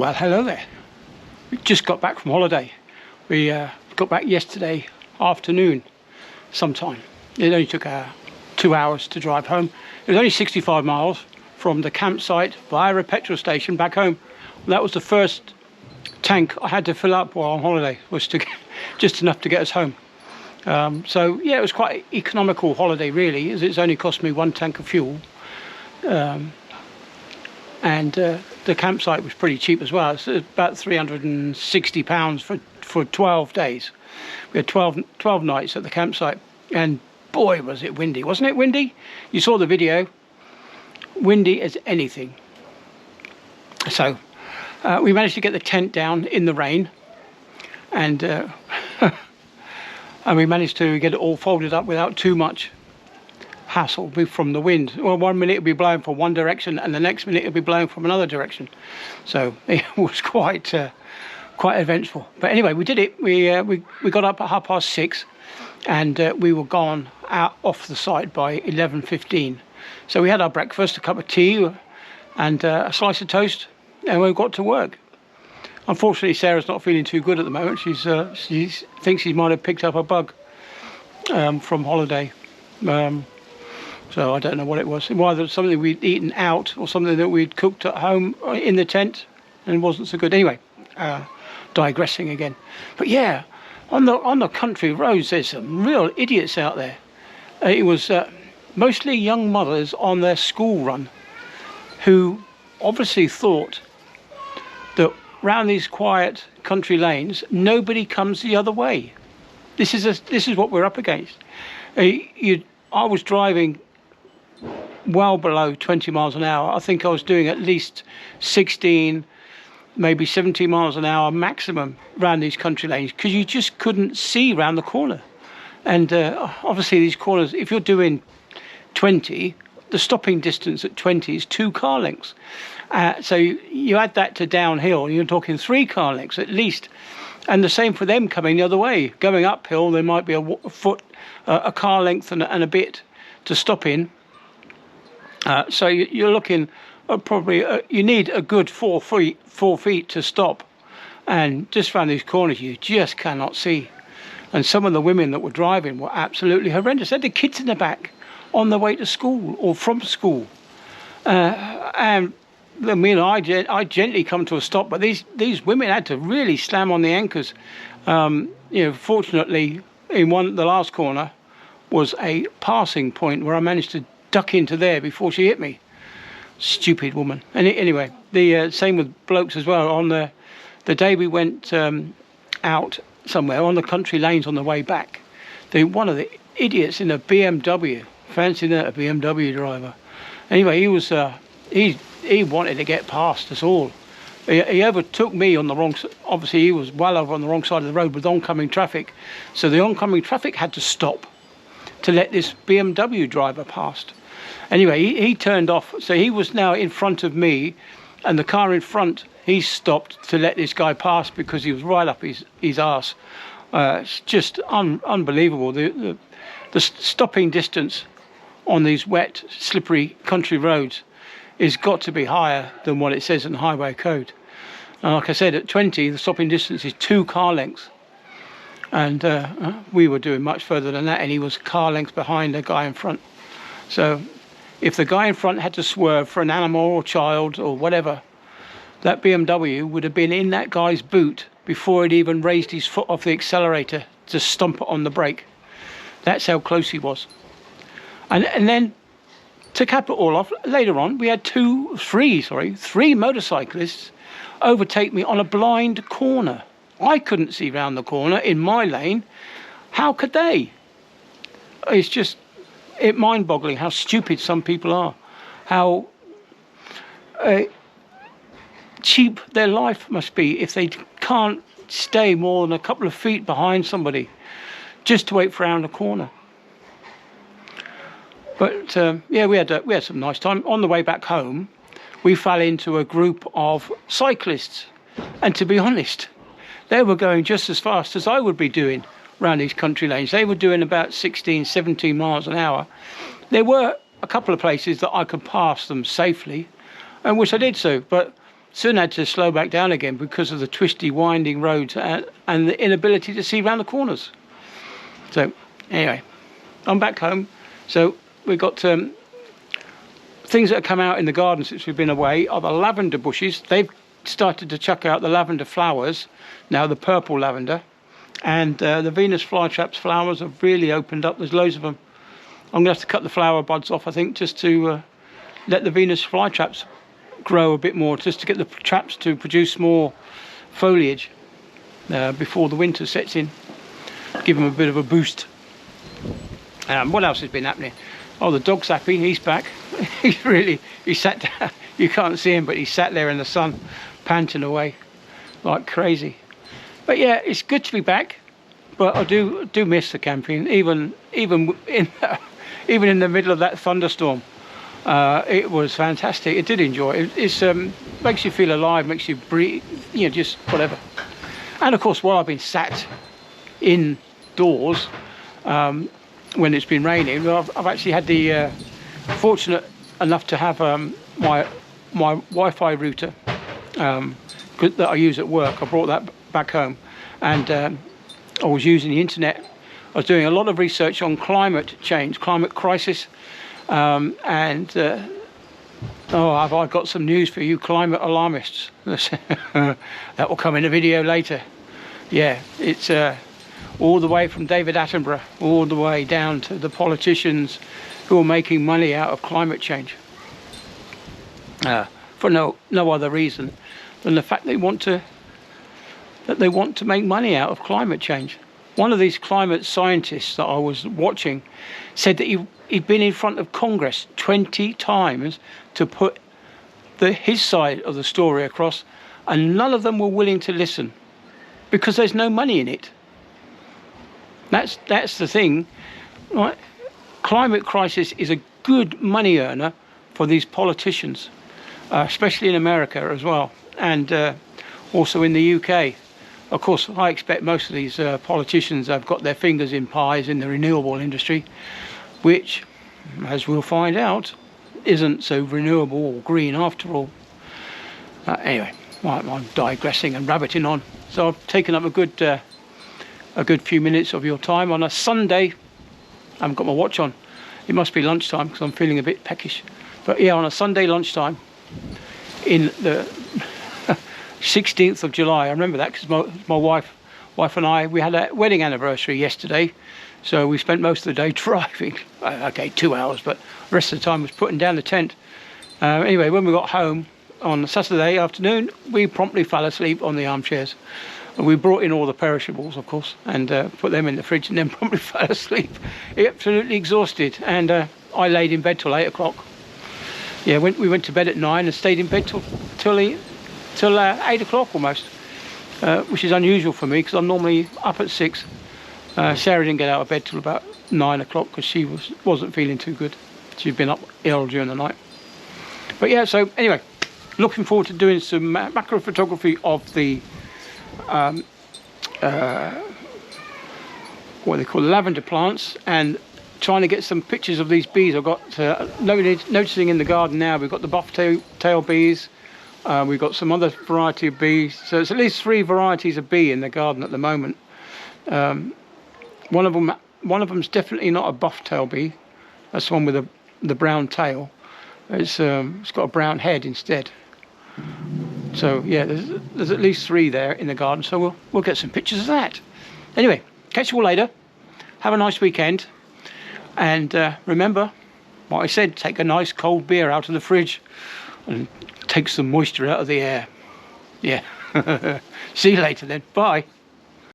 Well, hello there. We just got back from holiday. We got back yesterday afternoon sometime. It only took 2 hours to drive home. It was only 65 miles from the campsite via a petrol station back home. That was the first tank I had to fill up while on holiday, was to just enough to get us home. So yeah, it was quite an economical holiday really, as it's only cost me 1 tank of fuel. And the campsite was pretty cheap as well. It's about £360 for 12 days. We had 12 nights at the campsite, and boy was it windy. Wasn't it windy? You saw the video. Windy as anything. So we managed to get the tent down in the rain, and and we managed to get it all folded up without too much hassle from the wind. Well, 1 minute it'll be blowing from one direction and the next minute it'll be blowing from another direction. So it was quite eventful. But anyway, we did it. We got up at 6:30, and we were gone out off the site by 11:15. So we had our breakfast, a cup of tea and a slice of toast, and we got to work. Unfortunately, Sarah's not feeling too good at the moment. She thinks she might have picked up a bug from holiday. So I don't know what it was. It was either something we'd eaten out or something that we'd cooked at home in the tent and wasn't so good. Anyway, digressing again. But yeah, on the country roads, there's some real idiots out there. It was mostly young mothers on their school run who obviously thought that round these quiet country lanes, nobody comes the other way. This is what we're up against. I was driving well below 20 miles an hour. I think I was doing at least 16, maybe 17 miles an hour maximum around these country lanes, because you just couldn't see round the corner. And obviously these corners, if you're doing 20, the stopping distance at 20 is 2 car lengths. So you add that to downhill, you're talking 3 car lengths at least. And the same for them coming the other way. Going uphill, there might be a car length and a bit to stop in. So you're looking at probably, you need a good 4 feet to stop. And just around these corners, you just cannot see. And some of the women that were driving were absolutely horrendous. They had the kids in the back on their way to school or from school. And I mean, I gently come to a stop, but these women had to really slam on the anchors. Fortunately, in the last corner was a passing point where I managed to duck into there before she hit me. Stupid woman. And anyway, the same with blokes as well. On the day we went out somewhere on the country lanes on the way back, one of the idiots in a BMW, fancy that, a BMW driver. Anyway, he was he wanted to get past us all. He overtook me on the wrong side. Obviously, he was well over on the wrong side of the road with oncoming traffic. So the oncoming traffic had to stop to let this BMW driver past. Anyway, he turned off. So he was now in front of me, and the car in front, he stopped to let this guy pass because he was right up his arse. It's just unbelievable. The stopping distance on these wet, slippery country roads is got to be higher than what it says in the highway code. And like I said, at 20, the stopping distance is 2 car lengths. And we were doing much further than that, and he was car lengths behind the guy in front. So if the guy in front had to swerve for an animal or child or whatever, that BMW would have been in that guy's boot before he'd even raised his foot off the accelerator to stomp it on the brake. That's how close he was. And then, to cap it all off, later on, we had three motorcyclists overtake me on a blind corner. I couldn't see round the corner in my lane. How could they? It's just mind-boggling how stupid some people are. How cheap their life must be if they can't stay more than a couple of feet behind somebody just to wait for around the corner. But yeah, we had some nice time. On the way back home, we fell into a group of cyclists, and to be honest, they were going just as fast as I would be doing around these country lanes. They were doing about 16, 17 miles an hour. There were a couple of places that I could pass them safely, and which I did so. But soon had to slow back down again because of the twisty, winding roads and the inability to see round the corners. So anyway, I'm back home. So we've got things that have come out in the garden since we've been away are the lavender bushes. They've started to chuck out the lavender flowers now, the purple lavender, and the Venus flytraps flowers have really opened up. There's loads of them. I'm gonna have to cut the flower buds off, I think, just to let the Venus flytraps grow a bit more, just to get the traps to produce more foliage before the winter sets in. Give them a bit of a boost. What else has been happening? Oh, the dog's happy. He's back. He sat down. You can't see him, but he sat there in the sun, panting away like crazy. But yeah, it's good to be back. But I do miss the camping, even in the middle of that thunderstorm. It was fantastic. It did enjoy it. It's makes you feel alive, makes you breathe, you know, just whatever. And of course, while I've been sat indoors when it's been raining, I've actually had the fortunate enough to have my Wi-Fi router that I use at work. I brought that back home, and I was using the internet. I was doing a lot of research on climate change, climate crisis, and have I got some news for you climate alarmists. That will come in a video later. Yeah, it's all the way from David Attenborough all the way down to the politicians who are making money out of climate change for no other reason than the fact they want to make money out of climate change. One of these climate scientists that I was watching said that he'd been in front of Congress 20 times to put his side of the story across, and none of them were willing to listen because there's no money in it. That's the thing, right? Climate crisis is a good money earner for these politicians, especially in America as well, and also in the UK. Of course, I expect most of these politicians have got their fingers in pies in the renewable industry, which, as we'll find out, isn't so renewable or green after all. Anyway, I'm digressing and rabbiting on. So I've taken up a good few minutes of your time on a Sunday. I haven't got my watch on. It must be lunchtime because I'm feeling a bit peckish. But yeah, on a Sunday lunchtime in the 16th of July. I remember that because my wife and I, we had a wedding anniversary yesterday. So we spent most of the day driving. Okay, 2 hours, but the rest of the time was putting down the tent. Anyway, when we got home on Saturday afternoon, we promptly fell asleep on the armchairs. We brought in all the perishables, of course, and put them in the fridge, and then promptly fell asleep, absolutely exhausted. And I laid in bed till 8 o'clock. Yeah, we went to bed at 9 and stayed in bed till 8 o'clock almost, which is unusual for me because I'm normally up at 6. Sarah didn't get out of bed till about 9 o'clock because she wasn't feeling too good. She'd been up ill during the night. But yeah, so anyway, looking forward to doing some macro photography of the what they call lavender plants, and trying to get some pictures of these bees. I've got noticing in the garden now we've got the buff-tail bees, we've got some other variety of bees, so it's at least 3 varieties of bee in the garden at the moment. One of them's definitely not a buff-tail bee. That's the one with the brown tail. It's got a brown head instead. So yeah, there's at least 3 there in the garden, so we'll get some pictures of that. Anyway, catch you all later. Have a nice weekend, and remember what I said, take a nice cold beer out of the fridge and take some moisture out of the air. Yeah. See you later then. Bye.